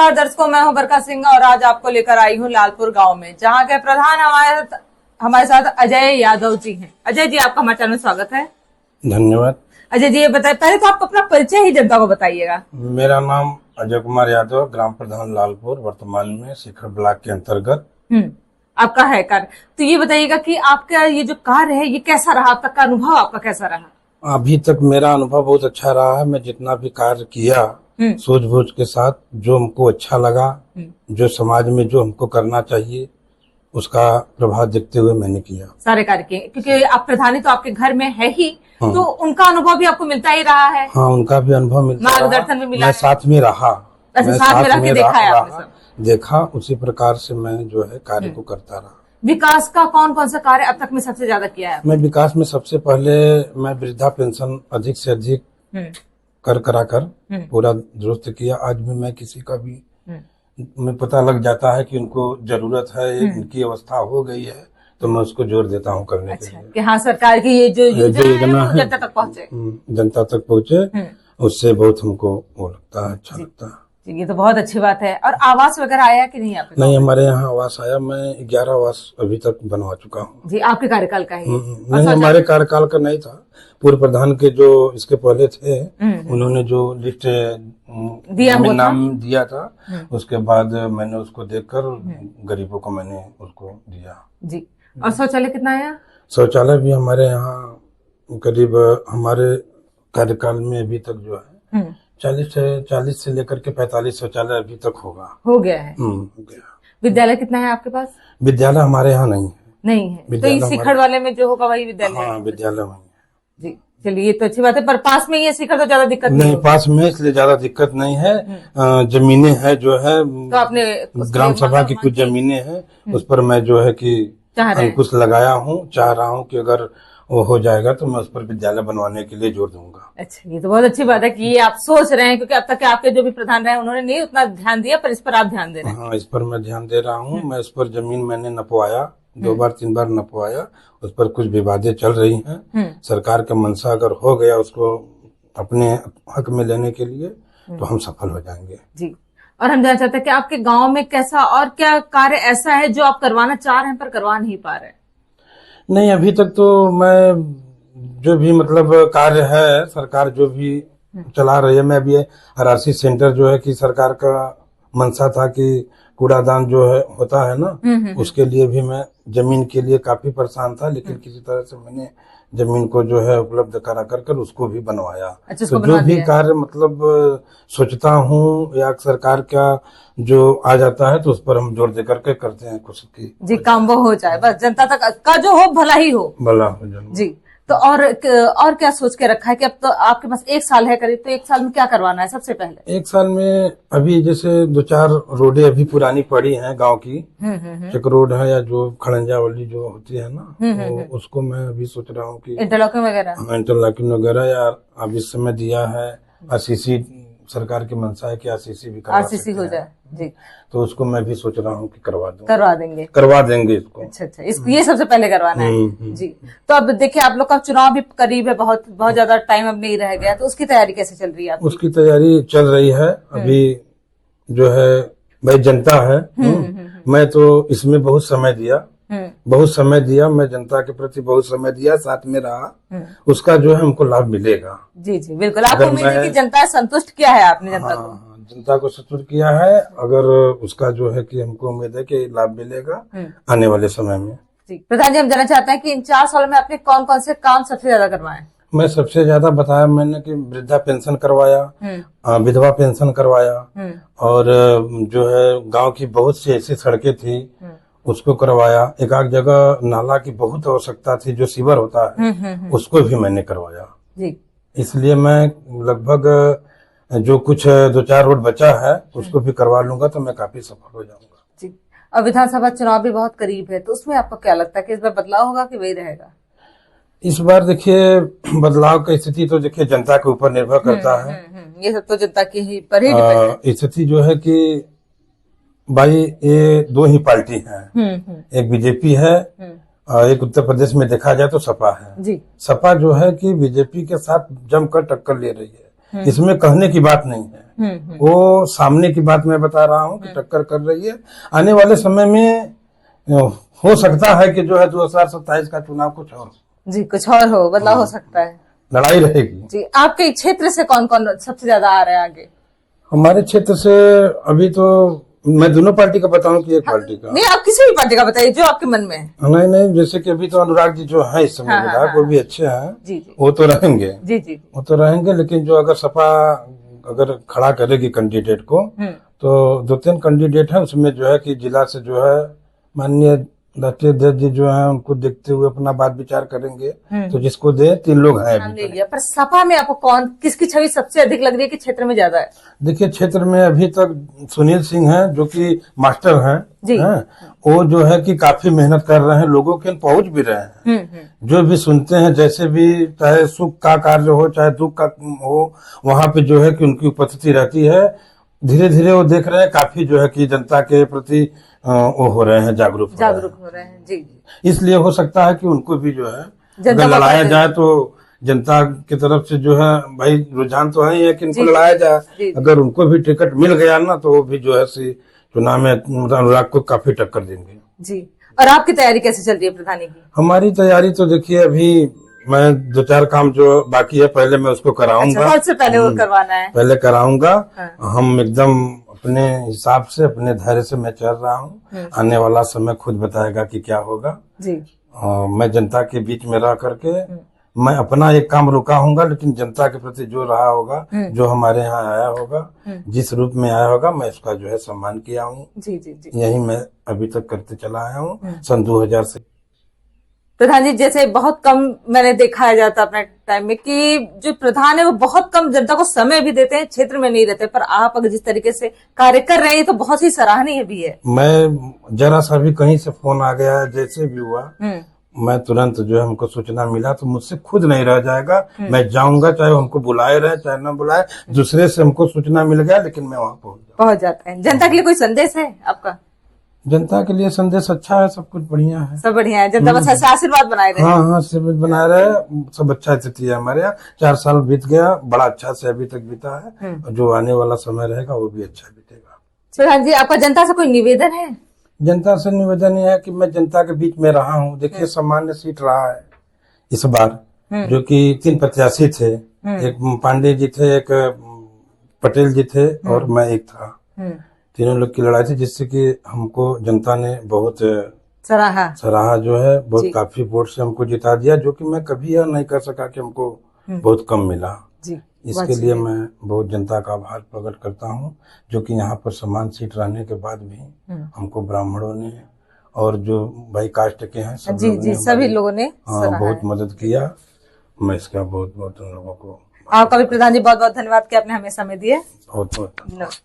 नमस्कार दर्शकों, मैं हूं बरखा सिंह और आज आपको लेकर आई हूं लालपुर गांव में, जहां के प्रधान हमारे साथ अजय यादव जी हैं। अजय जी, आपका हमारे चैनल में स्वागत है। धन्यवाद। अजय जी, ये बताइए, पहले तो आप अपना परिचय ही जनता को बताइएगा। मेरा नाम अजय कुमार यादव, ग्राम प्रधान लालपुर, वर्तमान में शिखर ब्लॉक के अंतर्गत। आपका है कार्य, तो ये बताइएगा कि आपका ये जो कार्य है ये कैसा रहा, अब तक का अनुभव आपका कैसा रहा? अभी तक मेरा अनुभव बहुत अच्छा रहा है। मैं जितना भी कार्य किया सूझबूझ के साथ, जो हमको अच्छा लगा, जो समाज में जो हमको करना चाहिए उसका प्रभाव देखते हुए मैंने किया, सारे कार्य किए। क्योंकि आप प्रधानी तो आपके घर में है ही, तो उनका अनुभव भी आपको मिलता ही रहा है। हाँ, उनका भी अनुभव मिलता, मार्गदर्शन भी मिला, मैं साथ में रहा, साथ में रह के देखा है आपने, देखा, उसी प्रकार से मैं जो है कार्य को करता रहा। विकास का कौन कौन सा कार्य अब तक में सबसे ज्यादा किया है? मैं विकास में सबसे पहले मैं वृद्धा पेंशन अधिक से अधिक कराकर पूरा दुरुस्त किया। आज भी मैं किसी का भी मैं पता लग जाता है कि उनको जरूरत है, इनकी अवस्था हो गई है, तो मैं उसको जोर देता हूँ करने के लिए कि हाँ, सरकार की ये जो योजना है जनता तक पहुँचे, जनता तक पहुँचे। उससे बहुत हमको वो लगता है, अच्छा लगता है। ये तो बहुत अच्छी बात है। और आवास वगैरह आया कि नहीं आपके? नहीं, हमारे यहाँ आवास आया। मैं 11 आवास अभी तक बनवा चुका हूँ। जी, आपके कार्यकाल का है? नहीं, हमारे कार्यकाल का नहीं था, पूर्व प्रधान के जो इसके पहले थे उन्होंने जो लिस्ट नाम दिया था, उसके बाद मैंने उसको देखकर गरीबों को मैंने उसको दिया। जी। और शौचालय कितना आया? शौचालय भी हमारे यहाँ करीब हमारे कार्यकाल में अभी तक जो है 40 से लेकर के 45 शौचालय अभी तक हो गया है। हो गया। विद्यालय कितना है आपके पास? विद्यालय हमारे यहाँ नहीं है। तो इस शिखर वाले में जो होगा वही विद्यालय? हाँ, विद्यालय वही है। जी, चलिए, ये तो अच्छी बात है। पर पास में ये शिखर तो ज्यादा दिक्कत नहीं, पास में इसलिए ज्यादा दिक्कत नहीं है। जमीनें है जो है, तो आपने ग्राम सभा की कुछ जमीनें हैं, उस पर मैं जो है कि अंकुश लगाया हूँ। चाह रहा हूँ कि अगर वो हो जाएगा तो मैं उस पर विद्यालय बनवाने के लिए जोर दूंगा। अच्छा, ये तो बहुत अच्छी बात है कि ये आप सोच रहे हैं, क्योंकि अब तक के आपके जो भी प्रधान रहे उन्होंने नहीं उतना ध्यान दिया, पर इस पर आप ध्यान दे रहे हैं। हाँ, इस पर मैं ध्यान दे रहा हूँ। मैं इस पर जमीन मैंने नपवाया, 2 बार 3 बार नपवाया। उस पर कुछ विवादें चल रही हैं। सरकार का मंशा अगर हो गया उसको अपने हक में लेने के लिए, तो हम सफल हो जाएंगे। जी। और हम जानना चाहते हैं कि आपके गाँव में कैसा और क्या कार्य ऐसा है जो आप करवाना चाह रहे हैं पर करवा नहीं पा रहे? नहीं, अभी तक तो मैं जो भी मतलब कार्य है, सरकार जो भी चला रही है, मैं अभी आरआरसी सेंटर जो है कि सरकार का मंशा था कि कूड़ादान जो है होता है ना, उसके लिए भी मैं जमीन के लिए काफी परेशान था, लेकिन किसी तरह से मैंने जमीन को जो है उपलब्ध करा कर उसको भी बनवाया। अच्छा, तो जो भी कार्य मतलब सोचता हूँ या सरकार का जो आ जाता है, तो उस पर हम जोर दे करके करते हैं कुछ की जी, काम वो हो जाए, बस जनता तक का जो हो भला ही हो। भला हो जाए जी। तो और क्या सोच के रखा है कि अब तो आपके पास 1 साल है करीब, तो 1 साल में क्या करवाना है सबसे पहले? 1 साल में अभी जैसे 2-4 रोडें अभी पुरानी पड़ी हैं गांव की। एक रोड है या जो खड़ंजा वाली जो होती है ना, उसको मैं अभी सोच रहा हूँ कि इंटरलॉकिंग वगैरह, या अब इस समय दिया है आरसीसी, सरकार की मंशा है कि आरसीसी भी आरसीसी हो जाए। जी। तो उसको मैं भी सोच रहा हूँ कि करवा देंगे इसको। अच्छा, इसको ये सबसे पहले करवाना है। जी। तो अब देखिए, आप लोग का चुनाव भी करीब है, बहुत ज्यादा टाइम अब नहीं रह गया, तो उसकी तैयारी कैसे चल रही है? उसकी तैयारी चल रही है अभी जो है, भाई जनता है। मैं तो इसमें बहुत समय दिया, मैं जनता के प्रति बहुत समय दिया, साथ में रहा, उसका जो है हमको लाभ मिलेगा। जी जी, बिल्कुल। आपको उम्मीद है कि जनता संतुष्ट किया है आपने जनता को? जनता को संतुष्ट किया है। अगर उसका जो है कि हमको उम्मीद है कि लाभ मिलेगा आने वाले समय में। जी। प्रधान जी, हम जानना चाहते हैं कि इन 4 सालों में आपने कौन कौन से काम सबसे ज्यादा करवाए? मैं सबसे ज्यादा बताया मैंने कि वृद्धा पेंशन करवाया, विधवा पेंशन करवाया, और जो है गांव की बहुत सी ऐसी सड़कें थी उसको करवाया। एक आध जगह नाला की बहुत आवश्यकता थी, जो सीवर होता है, उसको भी मैंने करवाया। जी। इसलिए मैं लगभग जो कुछ 2-4 रोड बचा है उसको भी करवा लूंगा, तो मैं काफी सफल हो जाऊंगा। जी। और विधानसभा चुनाव भी बहुत करीब है, तो उसमें आपको क्या लगता है कि इस बार बदलाव होगा कि वही रहेगा? इस बार देखिए, बदलाव की स्थिति तो देखिए जनता के ऊपर निर्भर करता है। ये सब तो जनता की ही पर ही डिपेंड है। स्थिति जो है कि भाई ये 2 ही पार्टी हैं, एक बीजेपी है और एक उत्तर प्रदेश में देखा जाए तो सपा है। जी। सपा जो है कि बीजेपी के साथ जमकर टक्कर ले रही है, इसमें कहने की बात नहीं है। वो सामने की बात मैं बता रहा हूँ कि टक्कर कर रही है। आने वाले समय में हो सकता है कि जो है 2027 का चुनाव कुछ और जी, कुछ और हो, बदलाव हो सकता है। लड़ाई रहेगी जी, आपके क्षेत्र से कौन कौन सबसे ज्यादा आ रहे हैं आगे? हमारे क्षेत्र से अभी तो मैं दोनों पार्टी का बताऊं कि एक पार्टी का? नहीं, आप किसी भी पार्टी का बताइए जो आपके मन में है। नहीं, जैसे कि अभी तो अनुराग जी जो है इस समय विधायक, वो भी अच्छे हैं। जी जी वो तो रहेंगे। जी जी वो तो रहेंगे, लेकिन जो अगर सपा अगर खड़ा करेगी कैंडिडेट को, तो 2-3 कैंडिडेट है उसमें जो है कि जिला से जो है माननीय राष्ट्रीय अध्यक्ष जी जो है उनको देखते हुए अपना बात विचार करेंगे। तो जिसको दे 3 लोग हैं नाम अभी ले तक। लिया, पर सपा में आपको कौन, किसकी छवि सबसे अधिक लग रही है कि क्षेत्र में ज्यादा है? देखिए, क्षेत्र में अभी तक सुनील सिंह हैं जो कि मास्टर जी। हैं। वो जो है कि काफी मेहनत कर रहे हैं, लोगों के पहुंच भी रहे हैं। जो भी सुनते हैं, जैसे भी चाहे सुख का कार्य हो चाहे दुख का हो, वहां पे जो है कि उनकी उपस्थिति रहती है। धीरे धीरे वो देख रहे हैं काफी जो है कि जनता के प्रति वो हो रहे हैं, जागरूक हो रहे हैं। जी जी, इसलिए हो सकता है कि उनको भी जो है जनता अगर लड़ाया जाए तो जनता की तरफ से जो है भाई रुझान तो है ही है कि इनको लड़ाया जाए। अगर उनको भी टिकट मिल गया ना तो वो भी जो है चुनाव में अनुराग को काफी टक्कर देंगे। जी, और आपकी तैयारी कैसे चल रही है प्रधानी की? हमारी तैयारी तो देखिए, अभी मैं 2-4 काम जो बाकी है पहले मैं उसको कराऊंगा। सबसे पहले वो करवाना है, पहले कराऊंगा। हम एकदम अपने हिसाब से अपने धैर्य से मैं चल रहा हूँ। आने वाला समय खुद बताएगा कि क्या होगा। जी, मैं जनता के बीच में रह करके मैं अपना एक काम रुका हूँगा, लेकिन जनता के प्रति जो रहा होगा, जो हमारे यहाँ आया होगा, जिस रूप में आया होगा, मैं उसका जो है सम्मान किया हूँ। जी जी जी, यही मैं अभी तक करते चला आया हूँ सन 2000 से। प्रधान जी, जैसे बहुत कम मैंने देखा है जाता अपने टाइम में कि जो प्रधान है वो बहुत कम जनता को समय भी देते हैं, क्षेत्र में नहीं रहते, पर आप अगर जिस तरीके से कार्य कर रहे हैं तो बहुत ही सराहनीय भी है। मैं जरा सा भी कहीं से फोन आ गया, जैसे भी हुआ, मैं तुरंत जो है हमको सूचना मिला तो मुझसे खुद नहीं रह जाएगा, मैं जाऊंगा, चाहे हमको बुलाए रहे चाहे न बुलाए। दूसरे से हमको सूचना मिल गया लेकिन मैं वहाँ पहुंच जाता है। जनता के लिए कोई संदेश है आपका? जनता के लिए संदेश अच्छा है, सब कुछ बढ़िया है, सब बढ़िया है। जनता बस ऐसा आशीर्वाद बनाए रहे। हाँ, आशीर्वाद बनाए रहे। सब अच्छा स्थिति है हमारे यहाँ। 4 साल बीत गया, बड़ा अच्छा से अभी तक बीता है, और जो आने वाला समय रहेगा वो भी अच्छा बीतेगा। प्रधान जी, आपका जनता से कोई निवेदन है? जनता से निवेदन यह है कि मैं जनता के बीच में रहा हूँ। देखिए, सामान्य सीट रहा है इस बार, जो कि 3 प्रत्याशी थे। एक पांडे जी थे, एक पटेल जी थे, और मैं एक था। तीनों लोग की लड़ाई थी, जिससे कि हमको जनता ने बहुत सराहा जो है, बहुत काफी वोट से हमको जिता दिया, जो कि मैं कभी यह नहीं कर सका कि हमको बहुत कम मिला। इसके लिए मैं बहुत जनता का आभार प्रकट करता हूँ, जो कि यहाँ पर समान सीट रहने के बाद भी हमको ब्राह्मणों ने और जो भाई कास्ट के हैं सभी लोगों ने बहुत मदद किया। मैं इसका बहुत बहुत उन लोगों को आपका भी प्रधान जी बहुत बहुत धन्यवाद कि आपने हमें समय दिए। बहुत बहुत